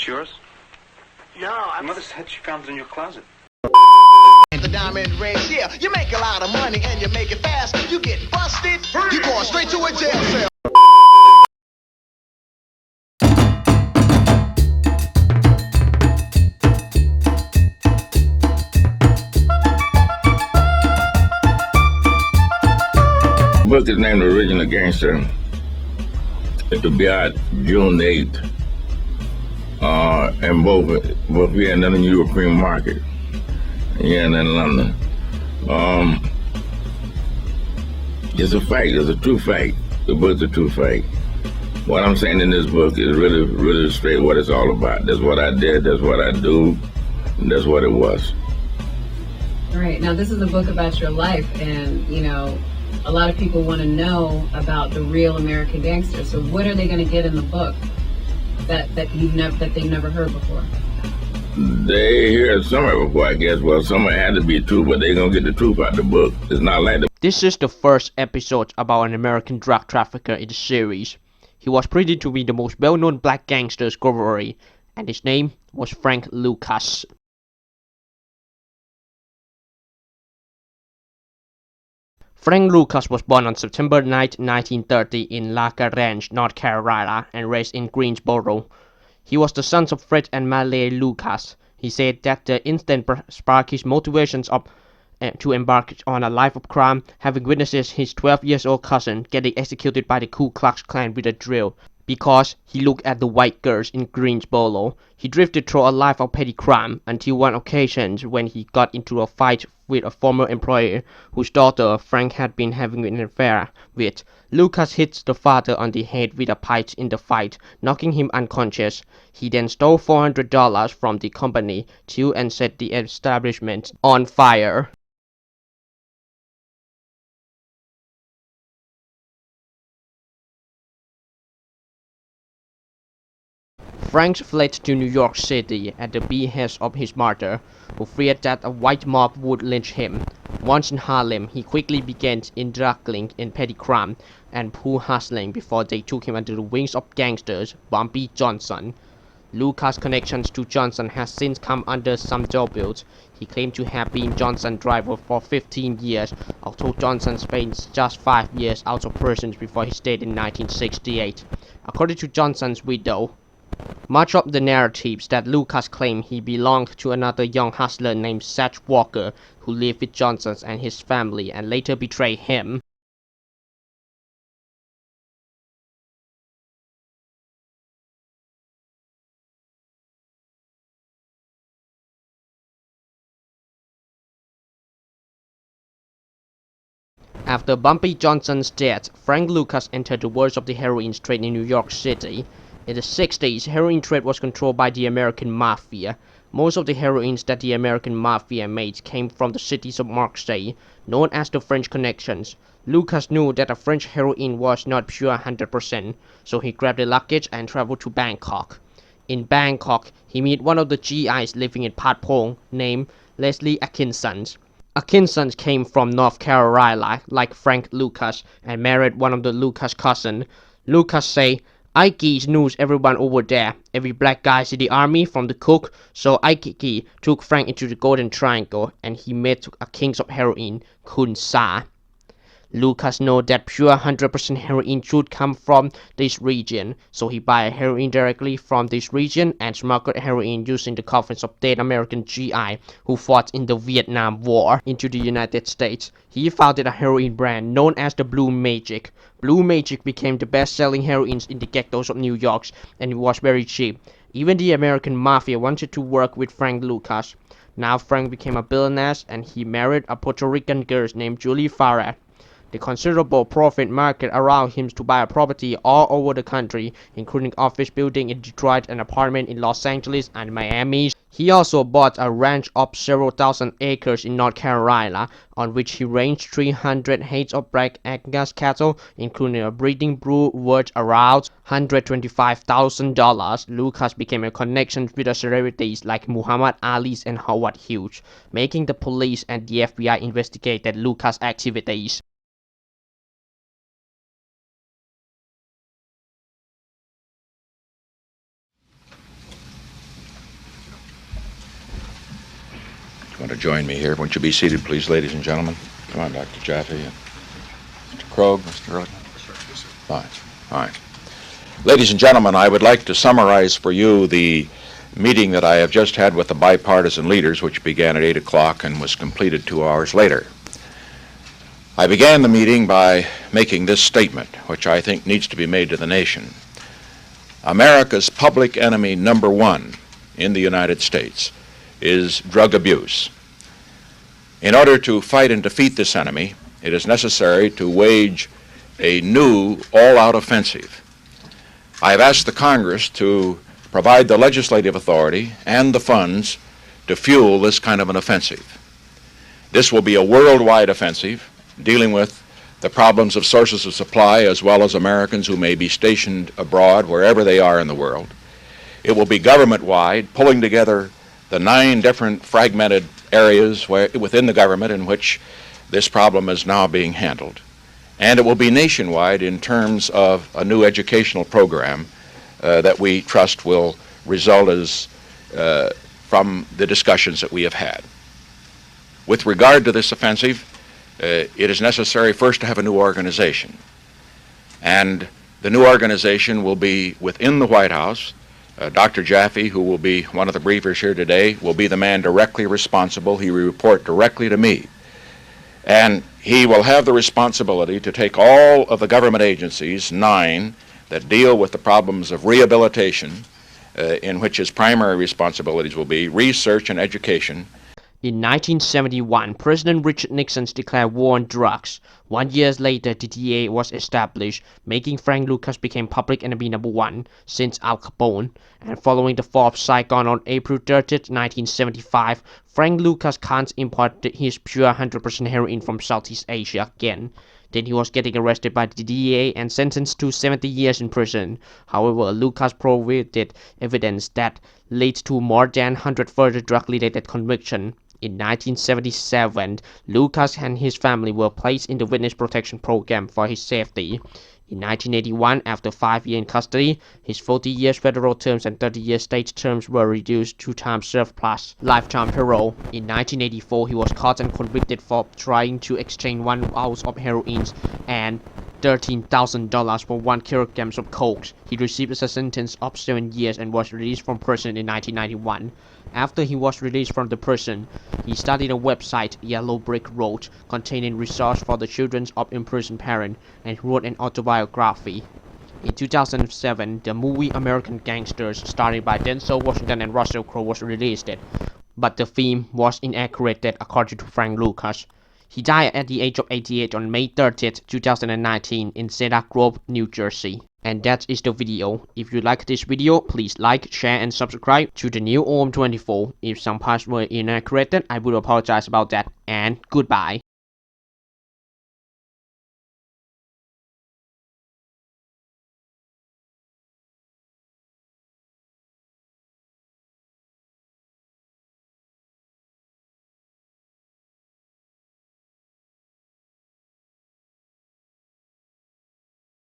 this yours? No, Your mother said she found it in your closet. The diamond rings, yeah. You make a lot of money and you make it fast. You get busted, you going straight to a jail cell. The book is named Original Gangster. It will be out June 8th in both here and in the European market. Yeah, and in London. It's a fact. It's a true fact. The book's a true fact. What I'm saying in this book is really straight what it's all about. That's what I did. That's what I do. And that's what it was. All right. Now, this is a book about your life, and you know, a lot of people want to know about the real American gangster. So, what are they going to get in the book that they've never heard before? They hear some of it before, I guess. Well, some of it had to be true, but they're going to get the truth out of the book. It's not like the... This is the first episode about an American drug trafficker in the series. He was pretty to be the most well-known black gangster discovery, and his name was Frank Lucas. Frank Lucas was born on September 9, 1930 in La Grange, North Carolina, and raised in Greensboro. He was the son of Fred and Mallory Lucas. He said that the incident sparked his motivations to embark on a life of crime, having witnessed his 12-year-old cousin getting executed by the Ku Klux Klan with a drill. Because he looked at the white girls in Greensboro, he drifted through a life of petty crime until one occasion when he got into a fight with a former employer whose daughter Frank had been having an affair with. Lucas hit the father on the head with a pipe in the fight, knocking him unconscious. He then stole $400 from the company too and set the establishment on fire. Frank fled to New York City at the behest of his mother, who feared that a white mob would lynch him. Once in Harlem, he quickly began indulging in petty crime and poor hustling before they took him under the wings of gangsters Bumpy Johnson. Lucas' connections to Johnson has since come under some dispute. He claimed to have been Johnson's driver for 15 years, although Johnson spent just 5 years out of prison before his death in 1968. According to Johnson's widow, much of the narratives that Lucas claimed he belonged to another young hustler named Seth Walker, who lived with Johnson and his family and later betrayed him. After Bumpy Johnson's death, Frank Lucas entered the world of the heroin trade in New York City. In the 60s, heroin trade was controlled by the American Mafia. Most of the heroins that the American Mafia made came from the cities of Marseille, known as the French Connections. Lucas knew that the French heroin was not pure 100%, so he grabbed the luggage and traveled to Bangkok. In Bangkok, he met one of the GIs living in Pat Pong named Leslie Atkinson. Atkinson came from North Carolina, like Frank Lucas, and married one of the Lucas cousins. Lucas said, Ike knows everyone over there, every black guy in the army from the cook, so Ike took Frank into the Golden Triangle and he met a king of heroin, Kun Sa. Lucas knew that pure 100% heroin should come from this region, so he bought heroin directly from this region and smuggled heroin using the coffins of dead American GI who fought in the Vietnam War into the United States. He founded a heroin brand known as the Blue Magic. Blue Magic became the best-selling heroin in the ghettos of New York, and it was very cheap. Even the American Mafia wanted to work with Frank Lucas. Now Frank became a billionaire and he married a Puerto Rican girl named Julie Farah. The considerable profit market allowed him to buy a property all over the country, including office building in Detroit and apartment in Los Angeles and Miami. He also bought a ranch of several thousand acres in North Carolina, on which he raised 300 heads of black Angus cattle, including a breeding bull worth around $125,000. Lucas became a connection with the celebrities like Muhammad Ali and Howard Hughes, making the police and the FBI investigate Lucas' activities. you want to join me here? Won't you be seated, please, ladies and gentlemen? Come on, Dr. Jaffe and Mr. Krogh, Mr. Ehrlichman. Fine. All right. Ladies and gentlemen, I would like to summarize for you the meeting that I have just had with the bipartisan leaders, which began at 8 o'clock and was completed 2 hours later. I began the meeting by making this statement, which I think needs to be made to the nation. America's public enemy number one in the United States is drug abuse. In order to fight and defeat this enemy, it is necessary to wage a new all-out offensive. I have asked the Congress to provide the legislative authority and the funds to fuel this kind of an offensive. This will be a worldwide offensive dealing with the problems of sources of supply as well as Americans who may be stationed abroad wherever they are in the world. It will be government-wide, pulling together the 9 different fragmented areas within the government in which this problem is now being handled. And it will be nationwide in terms of a new educational program that we trust will result from the discussions that we have had. With regard to this offensive, it is necessary first to have a new organization. And the new organization will be within the White House. Dr. Jaffe, who will be one of the briefers here today, will be the man directly responsible. He will report directly to me. And he will have the responsibility to take all of the government agencies, 9, that deal with the problems of rehabilitation, in which his primary responsibilities will be research and education. In 1971, President Richard Nixon declared war on drugs. 1 year later, the DEA was established, making Frank Lucas become public enemy number one since Al Capone. And following the fall of Saigon on April 30, 1975, Frank Lucas can't import his pure 100% heroin from Southeast Asia again. Then he was getting arrested by the DEA and sentenced to 70 years in prison. However, Lucas provided evidence that led to more than 100 further drug-related convictions. In 1977, Lucas and his family were placed in the Witness Protection Program for his safety. In 1981, after 5 years in custody, his 40 years federal terms and 30 years state terms were reduced to time served plus lifetime parole. In 1984, he was caught and convicted for trying to exchange 1 ounce of heroin and $13,000 for 1 kilogram of coke. He received a sentence of 7 years and was released from prison in 1991. After he was released from the prison, he started a website, Yellow Brick Road, containing resources for the children of imprisoned parents, and he wrote an autobiography. In 2007, the movie American Gangsters, starring by Denzel Washington and Russell Crowe, was released, but the film was inaccurate according to Frank Lucas. He died at the age of 88 on May 30, 2019 in Cedar Grove, New Jersey. And that is the video. If you like this video, please like, share and subscribe to the new OM24. If some parts were inaccurate, I would apologize about that. And goodbye.